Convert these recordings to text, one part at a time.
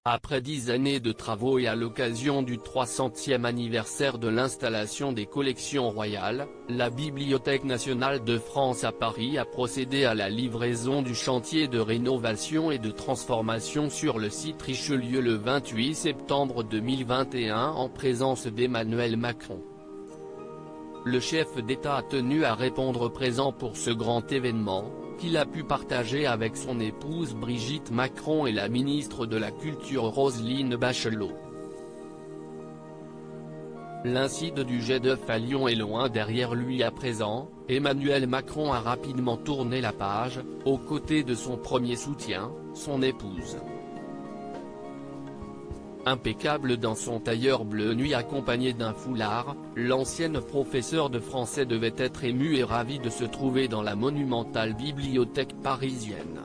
Après 10 années de travaux et à l'occasion du 300e anniversaire de l'installation des collections royales, la Bibliothèque nationale de France à Paris a procédé à la livraison du chantier de rénovation et de transformation sur le site Richelieu le 28 septembre 2021 en présence d'Emmanuel Macron. Le chef d'État a tenu à répondre présent pour ce grand événement, qu'il a pu partager avec son épouse Brigitte Macron et la ministre de la Culture Roselyne Bachelot. L'incide du jet d'œuf à Lyon est loin derrière lui à présent, Emmanuel Macron a rapidement tourné la page, aux côtés de son premier soutien, son épouse. Impeccable dans son tailleur bleu nuit accompagné d'un foulard, l'ancienne professeure de français devait être émue et ravie de se trouver dans la monumentale bibliothèque parisienne.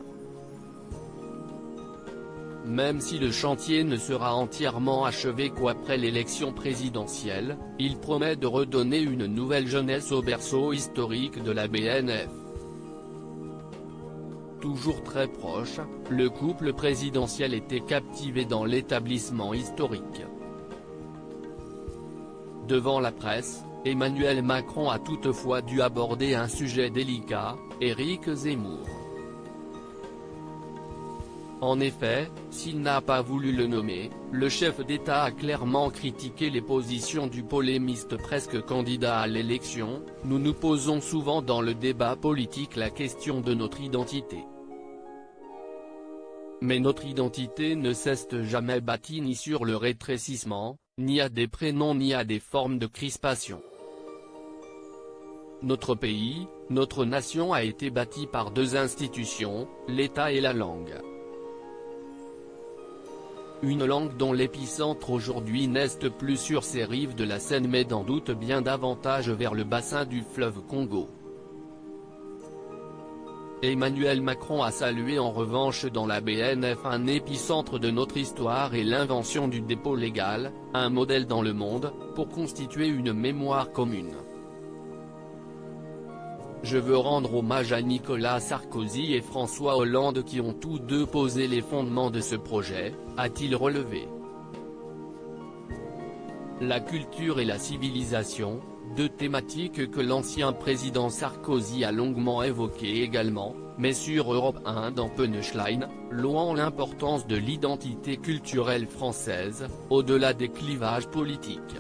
Même si le chantier ne sera entièrement achevé qu'après l'élection présidentielle, il promet de redonner une nouvelle jeunesse au berceau historique de la BNF. Toujours très proche, le couple présidentiel était captivé dans l'établissement historique. Devant la presse, Emmanuel Macron a toutefois dû aborder un sujet délicat, Éric Zemmour. En effet, s'il n'a pas voulu le nommer, le chef d'État a clairement critiqué les positions du polémiste presque candidat à l'élection. Nous nous posons souvent dans le débat politique la question de notre identité. Mais notre identité ne s'est jamais bâtie ni sur le rétrécissement, ni à des prénoms ni à des formes de crispation. Notre pays, notre nation a été bâtie par deux institutions, l'État et la langue. Une langue dont l'épicentre aujourd'hui n'est plus sur ces rives de la Seine mais d'en doute bien davantage vers le bassin du fleuve Congo. Emmanuel Macron a salué en revanche dans la BNF un épicentre de notre histoire et l'invention du dépôt légal, un modèle dans le monde, pour constituer une mémoire commune. Je veux rendre hommage à Nicolas Sarkozy et François Hollande qui ont tous deux posé les fondements de ce projet, a-t-il relevé. La culture et la civilisation, deux thématiques que l'ancien président Sarkozy a longuement évoquées également, mais sur Europe 1 dans Punchline, louant l'importance de l'identité culturelle française, au-delà des clivages politiques.